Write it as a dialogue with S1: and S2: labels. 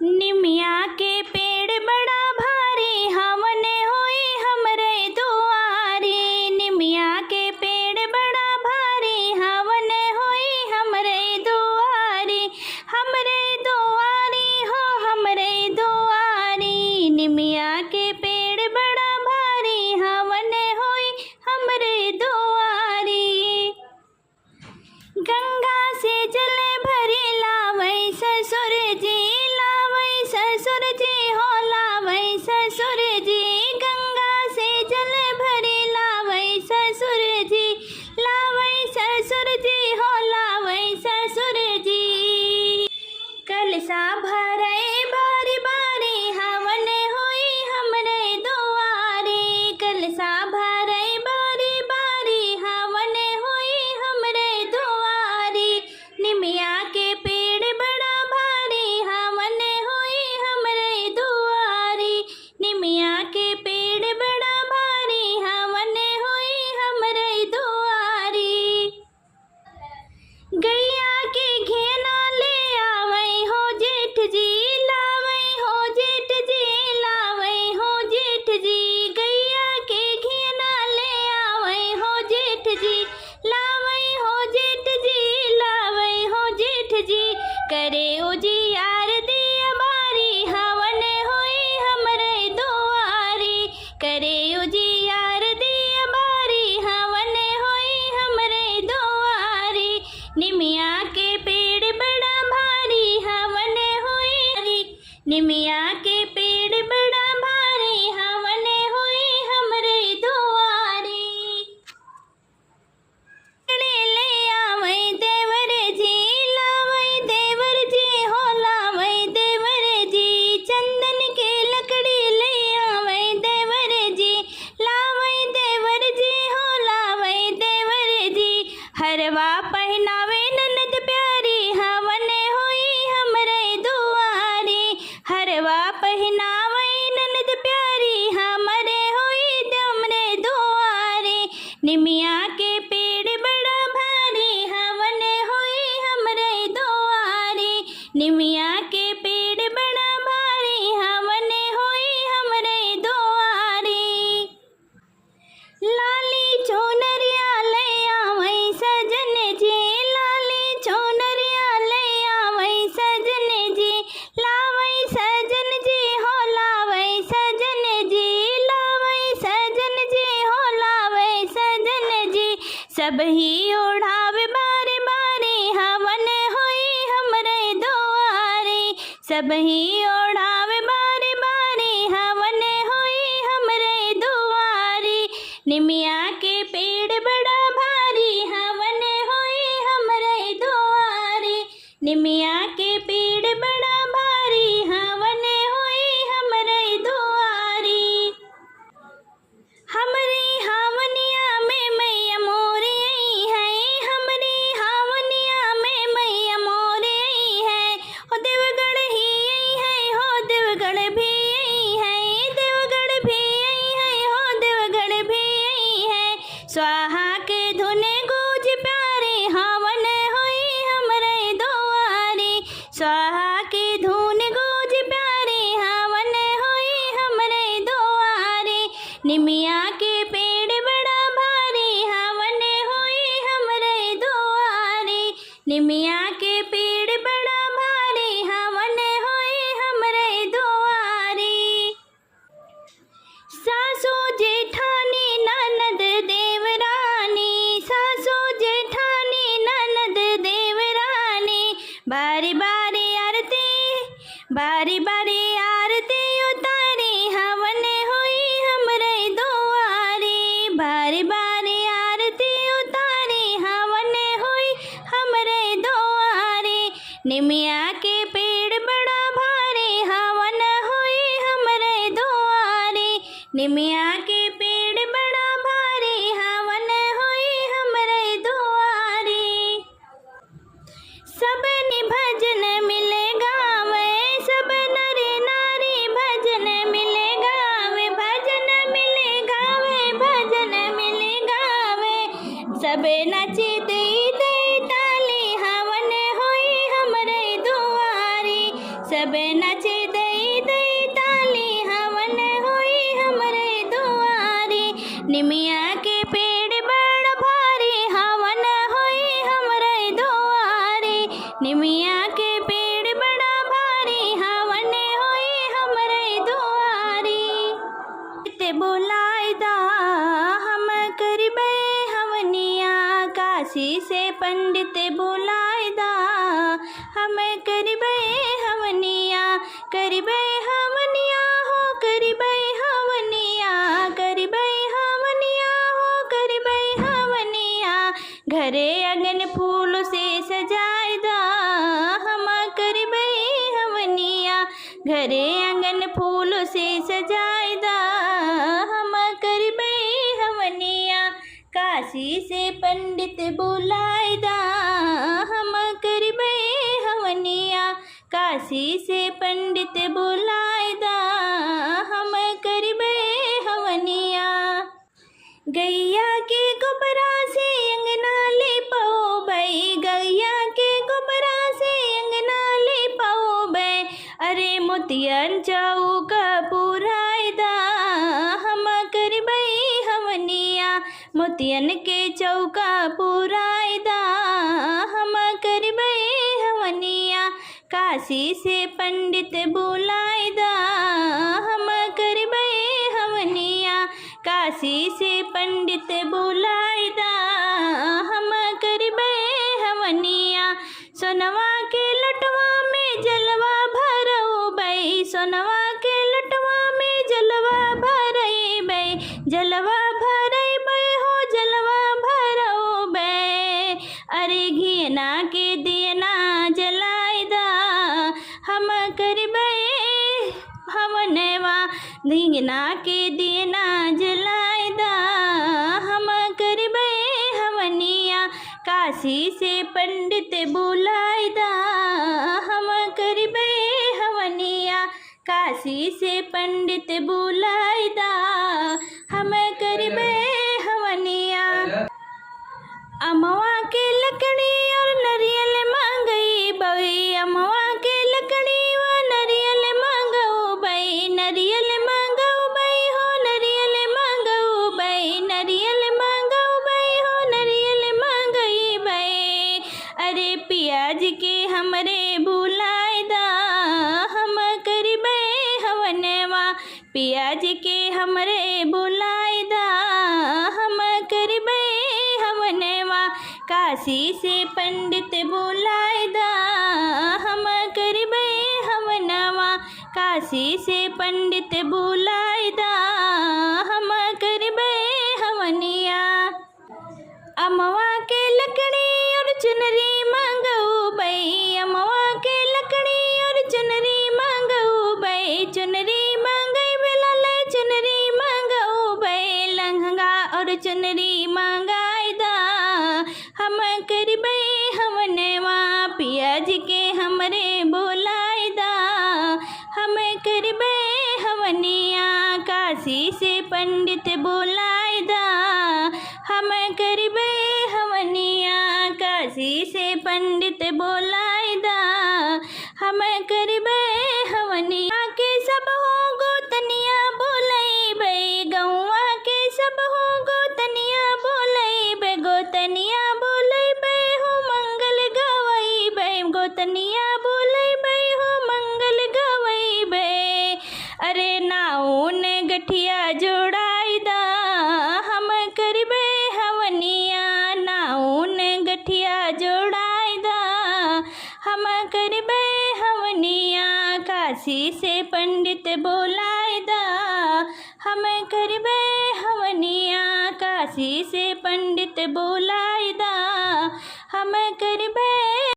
S1: निमिया के पेड़ बड़ा भारी हमने होई हमरे दुआरी। निमिया के पेड़ बड़ा भारी हमने होई हमरे दुआरी। हमरे दुआरी हो हमरे दुआरी। निमिया के पेड़ बड़ा भारी हमने होई हमरे दुआरी। गंगा से जल भरी लावै ससुर जी, लावै ससुर जी हो लावै ससुर जी। गंगा से जल भरी लावै ससुर जी, लावै ससुर जी हो लावै ससुर जी। कलशा भरै बारी बारी हमने होई हमरे दुआरी। कलशा भरै बारी बारी हमने होई हमरे दुआरी। निमिया के पेड़ बड़ा भारी हमने होई हमरे दुआरी। निमिया के पेड़ बड़ा भारी हमने होई हमरे दुआरी। गैया के घेना ले आवै हो जेठ जी, लावै हो जेठ जी, लावै हो जेठ जी। गैया के घेना ले आवै हो जेठ जी, लावै हो जेठ जी, लावै हो जेठ जी। करे उजियार दिया बारी हमने होई हमरे दुआरी। करे उजियार दिया बारी हमने होई हमरे दुआरी। निमिया के पेड़ बड़ा भारी हमने होई। निमिया के पेड़ बड़ा भारी हमने होई हमरे दुआरी। ले आवै देवर जी, लावै देवर जी हो लावै देवर जी। चंदन के लकड़ी ले आवै देवर जी, लावै देवर जी हो लावै देवर जी। हरवा पहनावे ननद प्यारी हमने होई हमरे दुआरी। हरवा पहनावे ननद प्यारी हमरे होई हमरे दुआरी। निमिया के पेड़ बड़ा भारी हमने होई हमरे दुआरी। निमिया के पेड़ बड़ा भारी हमने होई हमरे दुआरी। लाली चुनरिया ले आवै सजन जी, लाली चुनरिया ले आवै सजन जी। लावै सजन जी हो लावै सजन जी, लावै सजन जी हो लावै सजन जी। सब ही ओढ़ावे बारी बारी हमने होई हमरे दुआरी। सब ही ओढ़ावे बारी बारी हमने होई हमरे दुआरी। निमिया के पेड़ बड़ा भारी हमने होई हमरे दुआरी। निमिया के पेड़ बड़ा भारी हमने होई हमरे दुआरी। हमरी हावनिया में मैया मोरी आई है, हमरी हावनिया में मैया मोरी आई है। हो देवगढ़ ही आई है, हो देवगढ़ भी आई है, देवगढ़ भी आई है, हो देवगढ़ भी आई है। स्वाहा के धुने गूंज प्यारे हमने होई हमरे दुआरी। स्वाहा के धुन गूंज प्यारे हमने होई हमरे दुआरी। निमिया के पेड़ बड़ा भारी हमने होई हमरे दुआरी। निमिया के पेड़ बड़ा भारी हमने होई हमरे दुआरी। सासू जेठानी ननद देवरानी, सासू जेठानी ननद देवरानी। बारी बारी आरती, बारी बारी आरती उतारी हमने होई हमरे दुआरी। बारी बारी आरती उतारी हमने होई हमरे दुआरी। निमिया के पेड़ बड़ा भारी हमने होई हमरे दुआरी। निमिया के पेड़ बड़ा भारी हमने होई हमरे दुआरी। सब भजन मिले गावे, सब नर नारी भजन मिले गावे। भजन मिले गावे, भजन मिले गावे। सब नचे दे ताली हमने होई हमरे दुआरी। सब नाचे दई दई ताली हवन होई हमरे दुआरी निमिया के पेड़ बड़ भारी हवन होई हमरे दुआरी निमिया के पेड़ बड़ा भारी हवन होई हमरे दुआरी ते बुलाए दा हम करबे हवनिया काशी से पंडित बुलाए दा हम करबे हवनिया करबे हवनिया हो करबे हवनिया करबे हवनिया हो करबे हवनिया घरे अगन फूल से सजाए दा हम करबे हवनिया घरे आंगन फूल से सजाए दा हम करबे हवनिया काशी से पंडित बुलाए दा हम करबे हवनिया काशी से पंडित बुलाए दा हम करबे हवनिया गैया के गोबरा से अंगना ले पाओ बई गैया के गोबरा से अंगना ले पाओ बई अरे मोतियन चौका पुराए दा हम करबे हवनिया मोतियन के चौका पुराए दा हम करबे हवनिया काशी से पंडित बुलाए दा हम करबे हवनिया काशी से पंडित बुलाए दा हम करबे हवनिया सोनवा के लटवा में जलवा भरऊ बई सोनवा के लटवा में जलवा भरई बई जलवा भरई बई हो जलवा भरऊ बई अरे घियना के दियना जलाए दा हम करबे हवनवा घियना के दियना जलाए दा हम करबे हवनिया काशी से पंडित बुलाए दा हम करबे हवनिया काशी से पंडित बुलाए दा हम करबे हवनिया अमवा के लकड़ी और नरियल मांगई बई अमवा के लकड़ी व नरियल मांगऊ बई नरियल मांगऊ बई हो नरियल मांगऊ बई नरियल मांगऊ बई हो नरियल मांगई बई अरे पियाज के हमरे बुलाए दा हम करबे हवनवा पियाज के हमरे बुलाए दा हम करबे हवनवा काशी से पंडित बुलाए दा हम करबे हवनवा काशी से पंडित बुलाए दा हम करबे हवनिया अमवा के लकड़ी और चुनरी मांगऊ बई अमवा के लकड़ी और चुनरी मांगऊ बई चुनरी मांगई बेला ले चुनरी मांगऊ बई लहंगा और चुनरी मांगाई दा हम करबे हवनवा पियाज के हमरे बुलाए दा हम करबे हवनिया काशी से पंडित बुलाए दा हम करबे हवनिया काशी से पंडित बुलाए दा हम करबे हवनिया के सब हो गोतनिया बोलई बई गौवा के सब हो गोतनिया बोलई बे गोतनिया बोलई बे हो मंगल गवई बे गोतनिया बोलई बे हो मंगल गवई बे अरे नाउन गठिया जोड़ाई दा हम करबे हवनिया नाउन गठिया जोड़ाई दा हम करबे हवनिया काशी से पंडित बुलाए दा हम करबे हवनिया काशी से पंडित बुलाए दा हम करबे